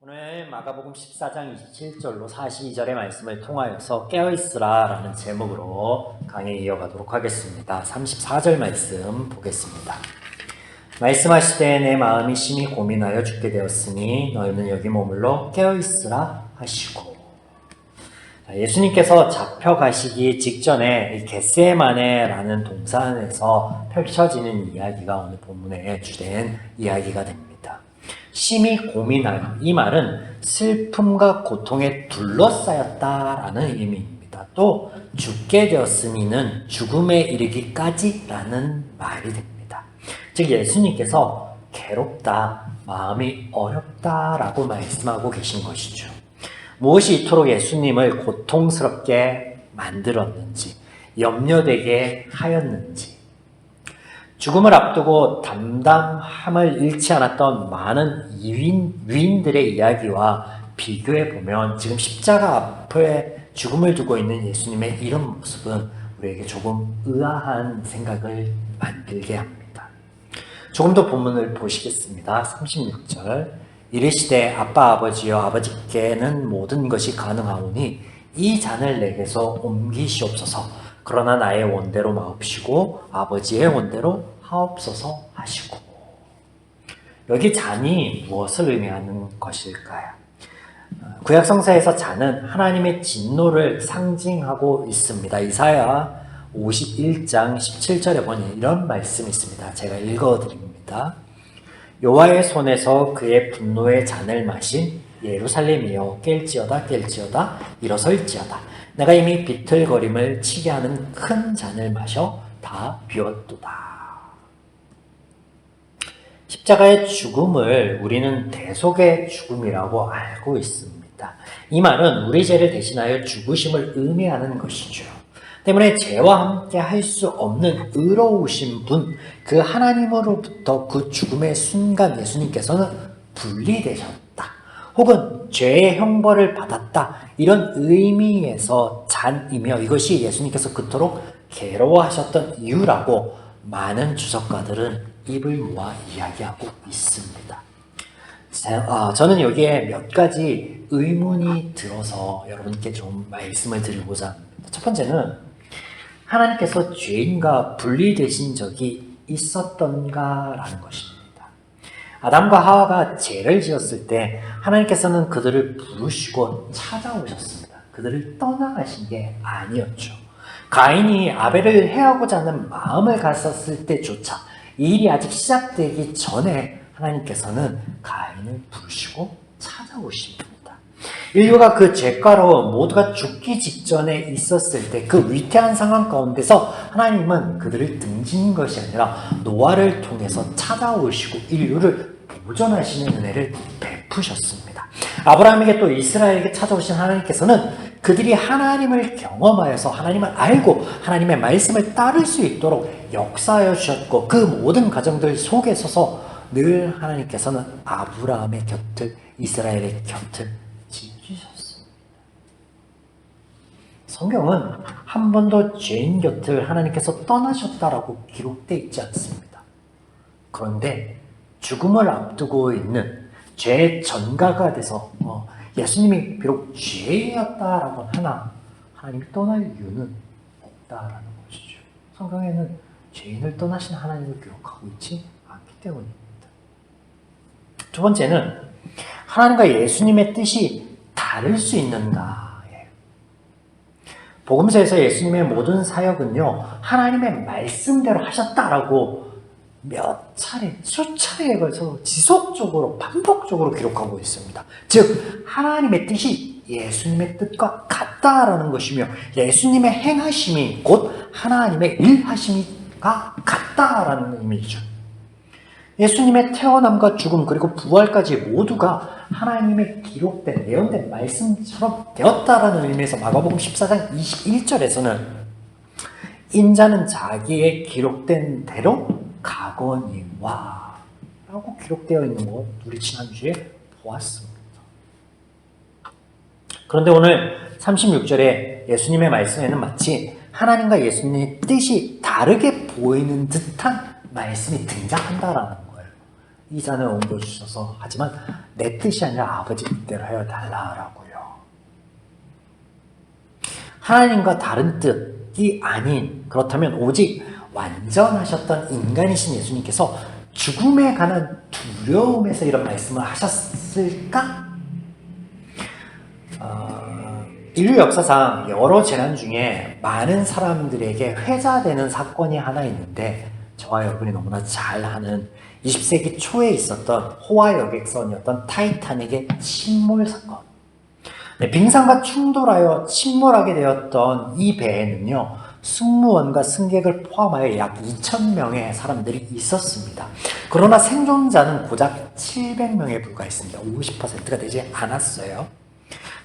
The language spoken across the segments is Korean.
오늘 마가복음 14장 27절로 42절의 말씀을 통하여서 깨어있으라 라는 제목으로 강의 이어가도록 하겠습니다. 34절 말씀 보겠습니다. 말씀하시되 내 마음이 심히 고민하여 죽게 되었으니 너희는 여기 머물러 깨어있으라 하시고, 예수님께서 잡혀가시기 직전에 이 겟세마네라는 동산에서 펼쳐지는 이야기가 오늘 본문의 주된 이야기가 됩니다. 심히 고민하여, 이 말은 슬픔과 고통에 둘러싸였다라는 의미입니다. 또 죽게 되었으니는 죽음에 이르기까지라는 말이 됩니다. 즉 예수님께서 괴롭다, 마음이 어렵다라고 말씀하고 계신 것이죠. 무엇이 이토록 예수님을 고통스럽게 만들었는지, 염려되게 하였는지, 죽음을 앞두고 담담함을 잃지 않았던 많은 위인들의 이야기와 비교해보면 지금 십자가 앞에 죽음을 두고 있는 예수님의 이런 모습은 우리에게 조금 의아한 생각을 만들게 합니다. 조금 더 본문을 보시겠습니다. 36절 이르시되 아빠 아버지여 아버지께는 모든 것이 가능하오니 이 잔을 내게서 옮기시옵소서. 그러나 나의 원대로 마옵시고 아버지의 원대로 하옵소서 하시고. 여기 잔이 무엇을 의미하는 것일까요? 구약 성서에서 잔은 하나님의 진노를 상징하고 있습니다. 이사야 51장 17절에 보니 이런 말씀이 있습니다. 제가 읽어드립니다. 여호와의 손에서 그의 분노의 잔을 마신 예루살렘이여 깰지어다 깰지어다 일어설지어다. 내가 이미 비틀거림을 치게 하는 큰 잔을 마셔 다 비웠도다. 십자가의 죽음을 우리는 대속의 죽음이라고 알고 있습니다. 이 말은 우리 죄를 대신하여 죽으심을 의미하는 것이죠. 때문에 죄와 함께 할 수 없는 의로우신 분, 그 하나님으로부터 그 죽음의 순간 예수님께서는 분리되셨다. 혹은 죄의 형벌을 받았다. 이런 의미에서 잔이며 이것이 예수님께서 그토록 괴로워하셨던 이유라고 많은 주석가들은 입을 모아 이야기하고 있습니다. 저는 여기에 몇 가지 의문이 들어서 여러분께 좀 말씀을 드리고자 합니다. 첫 번째는 하나님께서 죄인과 분리되신 적이 있었던가라는 것입니다. 아담과 하와가 죄를 지었을 때 하나님께서는 그들을 부르시고 찾아오셨습니다. 그들을 떠나가신 게 아니었죠. 가인이 아벨을 해하고자 하는 마음을 가졌을 때조차 이 일이 아직 시작되기 전에 하나님께서는 가인을 부르시고 찾아오십니다. 인류가 그 죄가로 모두가 죽기 직전에 있었을 때 그 위태한 상황 가운데서 하나님은 그들을 등지는 것이 아니라 노아를 통해서 찾아오시고 인류를 보존하시는 은혜를 베푸셨습니다. 아브라함에게 또 이스라엘에게 찾아오신 하나님께서는 그들이 하나님을 경험하여서 하나님을 알고 하나님의 말씀을 따를 수 있도록 역사하여 주셨고 그 모든 과정들 속에 서서 늘 하나님께서는 아브라함의 곁을, 이스라엘의 곁을 지키셨습니다. 성경은 한 번도 죄인 곁을 하나님께서 떠나셨다라고 기록되어 있지 않습니다. 그런데 죽음을 앞두고 있는 죄의 전가가 돼서 예수님이 비록 죄인이었다라고 하나 하나님이 떠날 이유는 없다라는 것이죠. 성경에는 죄인을 떠나신 하나님을 기록하고 있지 않기 때문입니다. 두 번째는 하나님과 예수님의 뜻이 다를 수 있는가예요. 복음서에서 예수님의 모든 사역은요 하나님의 말씀대로 하셨다라고 몇 차례, 수차례에 걸쳐 지속적으로 반복적으로 기록하고 있습니다. 즉 하나님의 뜻이 예수님의 뜻과 같다라는 것이며 예수님의 행하심이 곧 하나님의 일하심이가 같다라는 의미죠. 예수님의 태어남과 죽음 그리고 부활까지 모두가 하나님의 기록된 예언된 말씀처럼 되었다라는 의미에서 마가복음 14장 21절에서는 인자는 자기의 기록된 대로 가거니와 라고 기록되어 있는 것 우리 지난주에 보았습니다. 그런데 오늘 36절에 예수님의 말씀에는 마치 하나님과 예수님의 뜻이 다르게 보이는 듯한 말씀이 등장한다라는 거예요. 이 잔을 옮겨주셔서 하지만 내 뜻이 아니라 아버지 뜻대로 하여 달라라고요. 하나님과 다른 뜻이 아닌, 그렇다면 오직 완전하셨던 인간이신 예수님께서 죽음에 관한 두려움에서 이런 말씀을 하셨을까? 인류 역사상 여러 재난 중에 많은 사람들에게 회자되는 사건이 하나 있는데, 저와 여러분이 너무나 잘 아는 20세기 초에 있었던 호화 여객선이었던 타이타닉의 침몰 사건. 네, 빙산과 충돌하여 침몰하게 되었던 이 배에는요, 승무원과 승객을 포함하여 약 2,000명의 사람들이 있었습니다. 그러나 생존자는 고작 700명에 불과했습니다. 50%가 되지 않았어요.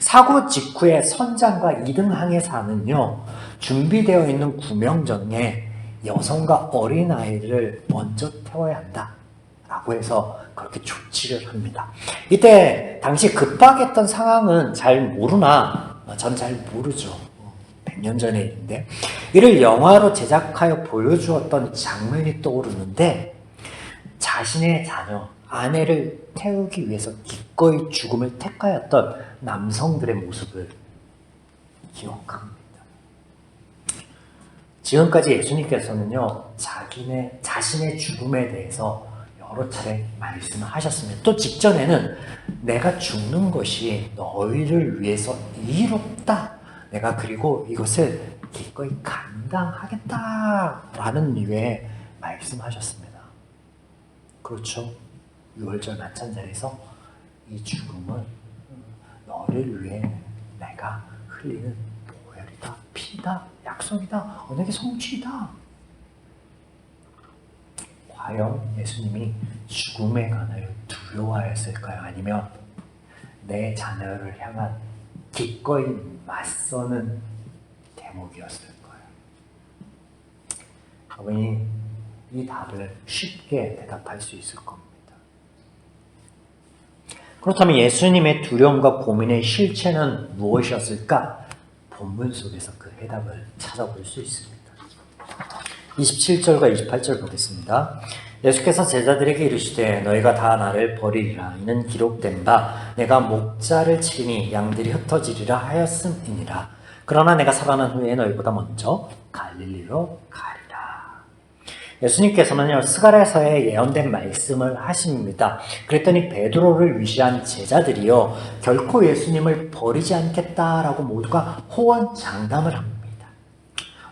사고 직후에 선장과 2등 항해사는요, 준비되어 있는 구명정에 여성과 어린아이를 먼저 태워야 한다 라고 해서 그렇게 조치를 합니다. 이때 당시 급박했던 상황은 잘 모르나, 전 잘 모르죠. 100년 전의 일인데, 이를 영화로 제작하여 보여주었던 장면이 떠오르는데, 자신의 자녀, 아내를 태우기 위해서 기꺼이 죽음을 택하였던 남성들의 모습을 기억합니다. 지금까지 예수님께서는요, 자신의 죽음에 대해서 여러 차례 말씀을 하셨습니다. 또 직전에는 내가 죽는 것이 너희를 위해서 이롭다. 내가 그리고 이것을 기꺼이 감당하겠다라는 류의 말씀하셨습니다. 그렇죠. 6월절 낮잠 자리에서 이 죽음은 너를 위해 내가 흘리는 보혈이다, 피다, 약속이다, 언약의 성취이다. 과연 예수님이 죽음에 관하여 두려워하였을까요? 아니면 내 자녀를 향한 기꺼이 맞서는 대목이었을까요? 여러분이 이 답을 쉽게 대답할 수 있을 겁니다. 그렇다면 예수님의 두려움과 고민의 실체는 무엇이었을까? 본문 속에서 그 해답을 찾아볼 수 있습니다. 27절과 28절 보겠습니다. 예수께서 제자들에게 이르시되 너희가 다 나를 버리리라. 이는 기록된 바 내가 목자를 치리니 양들이 흩어지리라 하였음이니라. 그러나 내가 살아난 후에 너희보다 먼저 갈릴리로 가리라. 예수님께서는요, 스가랴서에 예언된 말씀을 하십니다. 그랬더니 베드로를 위시한 제자들이요, 결코 예수님을 버리지 않겠다라고 모두가 호언장담을 합니다.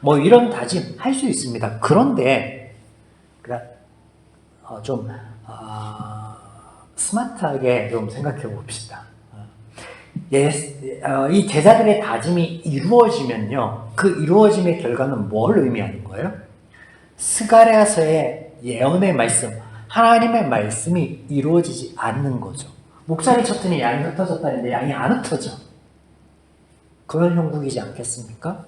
뭐 이런 다짐 할 수 있습니다. 그런데 좀 스마트하게 좀 생각해 봅시다. 이 제자들의 다짐이 이루어지면요, 그 이루어짐의 결과는 뭘 의미하는 거예요? 스가랴서의 예언의 말씀, 하나님의 말씀이 이루어지지 않는 거죠. 목자를 쳤더니 양이 흩어졌다는데 양이 안 흩어져. 그건 형국이지 않겠습니까?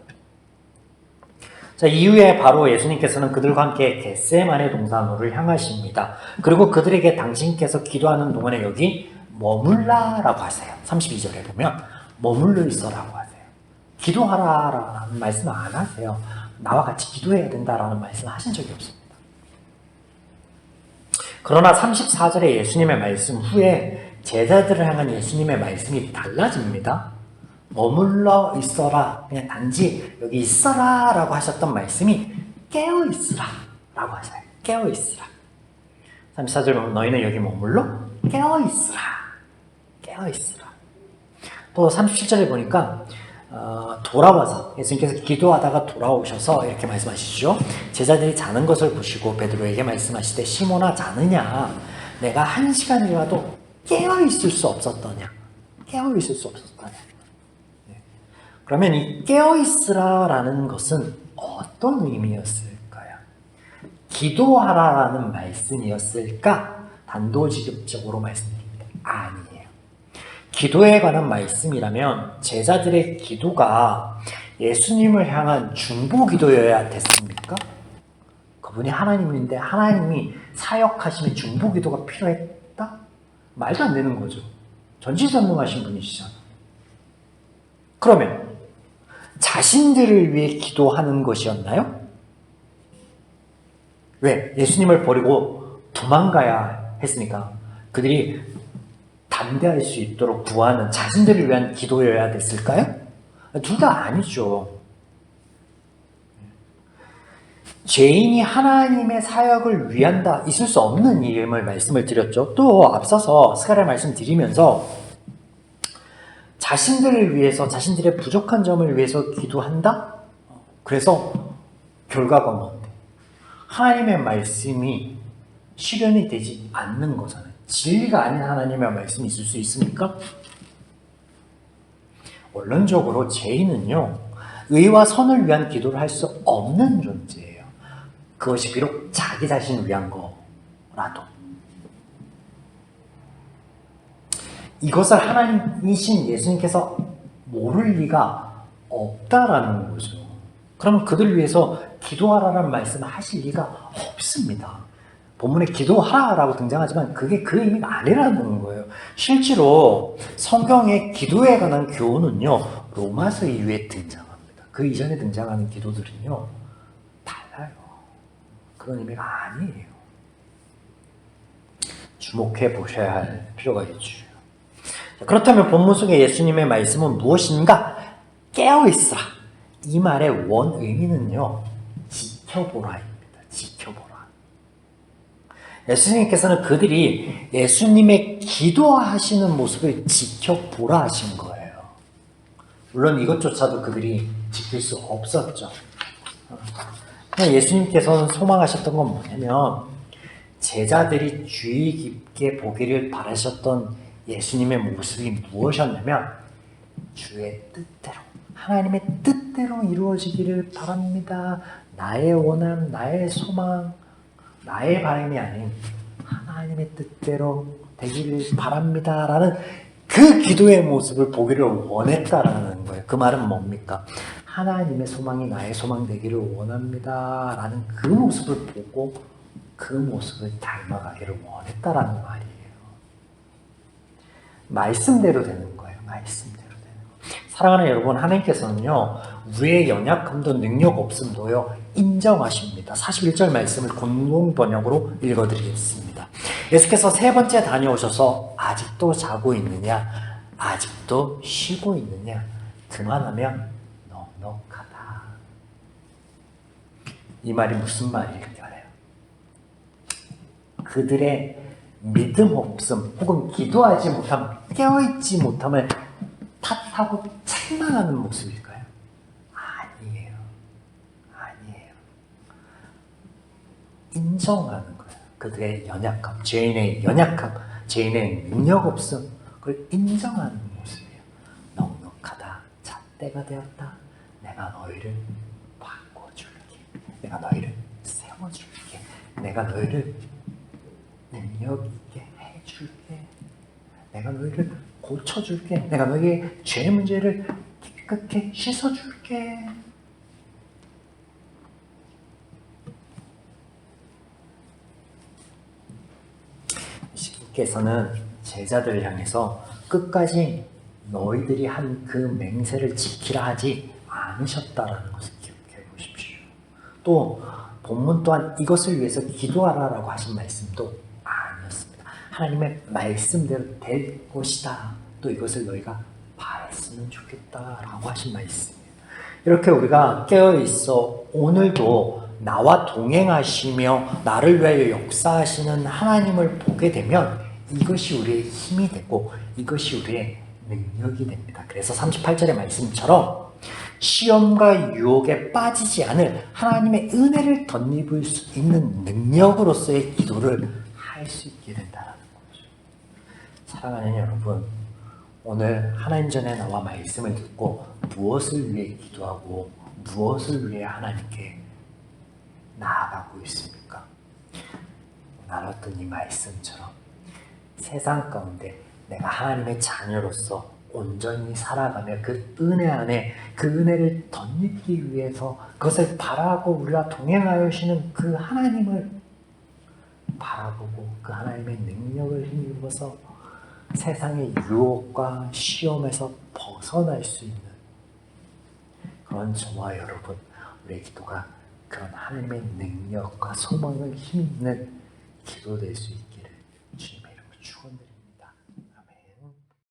자, 이후에 바로 예수님께서는 그들과 함께 겟세마네 동산으로 향하십니다. 그리고 그들에게 당신께서 기도하는 동안에 여기 머물라라고 하세요. 32절에 보면 머물러 있어라고 하세요. 기도하라라는 말씀 안 하세요. 나와 같이 기도해야 된다라는 말씀을 하신 적이 없습니다. 그러나 34절에 예수님의 말씀 후에 제자들을 향한 예수님의 말씀이 달라집니다. 머물러 있어라, 그냥 단지 여기 있어라 라고 하셨던 말씀이 깨어 있으라 라고 하세요. 깨어 있으라. 34절 보면 너희는 여기 머물러 깨어 있으라. 깨어 있으라. 또 37절에 보니까 돌아와서 예수님께서 기도하다가 돌아오셔서 이렇게 말씀하시죠. 제자들이 자는 것을 보시고 베드로에게 말씀하시되 시몬아 자느냐? 내가 1시간이라도 깨어 있을 수 없었더냐? 깨어 있을 수 없었더냐? 네. 그러면 이 깨어 있으라라는 것은 어떤 의미였을까요? 기도하라라는 말씀이었을까? 단도직입적으로 말씀드립니다. 아니에요. 기도에 관한 말씀이라면 제자들의 기도가 예수님을 향한 중보 기도여야 됐습니까? 그분이 하나님인데 하나님이 사역하시는 중보 기도가 필요했다? 말도 안 되는 거죠. 전지전능하신 분이시잖아요. 그러면 자신들을 위해 기도하는 것이었나요? 왜? 예수님을 버리고 도망가야 했습니까? 그들이 담대할 수 있도록 구하는 자신들을 위한 기도여야 됐을까요? 둘 다 아니죠. 죄인이 하나님의 사역을 위한다 있을 수 없는 일임을 말씀을 드렸죠. 또 앞서서 스가랴 말씀 드리면서 자신들을 위해서 자신들의 부족한 점을 위해서 기도한다? 그래서 결과가 뭔데? 하나님의 말씀이 실현이 되지 않는 거잖아요. 진리가 아닌 하나님의 말씀이 있을 수 있습니까? 원론적으로 죄인은요, 의와 선을 위한 기도를 할 수 없는 존재예요. 그것이 비록 자기 자신을 위한 거라도. 이것을 하나님이신 예수님께서 모를 리가 없다라는 거죠. 그러면 그들을 위해서 기도하라는 말씀을 하실 리가 없습니다. 본문에 기도하라고 등장하지만 그게 그 의미가 아니라는 거예요. 실제로 성경의 기도에 관한 교훈은요, 로마서 이후에 등장합니다. 그 이전에 등장하는 기도들은요, 달라요. 그런 의미가 아니에요. 주목해 보셔야 할 필요가 있죠. 그렇다면 본문 속의 예수님의 말씀은 무엇인가? 깨어있으라. 이 말의 원 의미는요, 지켜보라입니다. 지켜보라. 예수님께서는 그들이 예수님의 기도하시는 모습을 지켜보라 하신 거예요. 물론 이것조차도 그들이 지킬 수 없었죠. 예수님께서는 소망하셨던 건 뭐냐면 제자들이 주의 깊게 보기를 바라셨던 예수님의 모습이 무엇이었냐면 주의 뜻대로, 하나님의 뜻대로 이루어지기를 바랍니다. 나의 원함, 나의 소망, 나의 바람이 아닌 하나님의 뜻대로 되기를 바랍니다. 라는 그 기도의 모습을 보기를 원했다라는 거예요. 그 말은 뭡니까? 하나님의 소망이 나의 소망 되기를 원합니다. 라는 그 모습을 보고 그 모습을 닮아가기를 원했다라는 말이에요. 말씀대로 되는 거예요. 말씀대로 되는 거예요. 사랑하는 여러분, 하나님께서는요, 우리의 연약함도 능력 없음도요, 인정하십니다. 41절 말씀을 공동 번역으로 읽어드리겠습니다. 예수께서 세 번째 다녀오셔서 아직도 자고 있느냐? 아직도 쉬고 있느냐? 그만하면 넉넉하다. 이 말이 무슨 말일까요? 그들의 믿음 없음 혹은 기도하지 못함, 깨어있지 못함을 탓하고 책망하는 모습일까요? 아니에요. 아니에요. 인정하는 거예요. 그들의 연약함, 죄인의 연약함, 죄인의 능력 없음, 그걸 인정하는 모습이에요. 넉넉하다. 자, 때가 되었다. 내가 너희를 바꿔줄게. 내가 너희를 세워줄게. 내가 너희를 능력 있게 해줄게. 내가 너희를 고쳐줄게. 내가 너희의 죄 문제를 깨끗게 씻어줄게. 예수님께서는 제자들을 향해서 끝까지 너희들이 한 그 맹세를 지키라 하지 않으셨다라는 것을 기억해 보십시오. 또 본문 또한 이것을 위해서 기도하라라고 하신 말씀도 아니었습니다. 하나님의 말씀대로 될 것이다. 또 이것을 너희가 바랐으면 좋겠다라고 하신 말씀이에요. 이렇게 우리가 깨어있어 오늘도 나와 동행하시며 나를 위하여 역사하시는 하나님을 보게 되면 이것이 우리의 힘이 되고 이것이 우리의 능력이 됩니다. 그래서 38절의 말씀처럼 시험과 유혹에 빠지지 않을 하나님의 은혜를 덧입을 수 있는 능력으로서의 기도를 할 수 있게 된다는 거죠. 사랑하는 여러분, 오늘 하나님 전에 나와 말씀을 듣고 무엇을 위해 기도하고 무엇을 위해 하나님께 나아가고 있습니까? 나눴던 이 말씀처럼 세상 가운데 내가 하나님의 자녀로서 온전히 살아가며 그 은혜 안에 그 은혜를 덧입기 위해서 그것을 바라고 우리와 동행하시는 그 하나님을 바라보고 그 하나님의 능력을 힘입어서 세상의 유혹과 시험에서 벗어날 수 있는 그런 저와 여러분, 우리의 기도가 그런 하나님의 능력과 소망을 힘입는 기도 될 수 있다.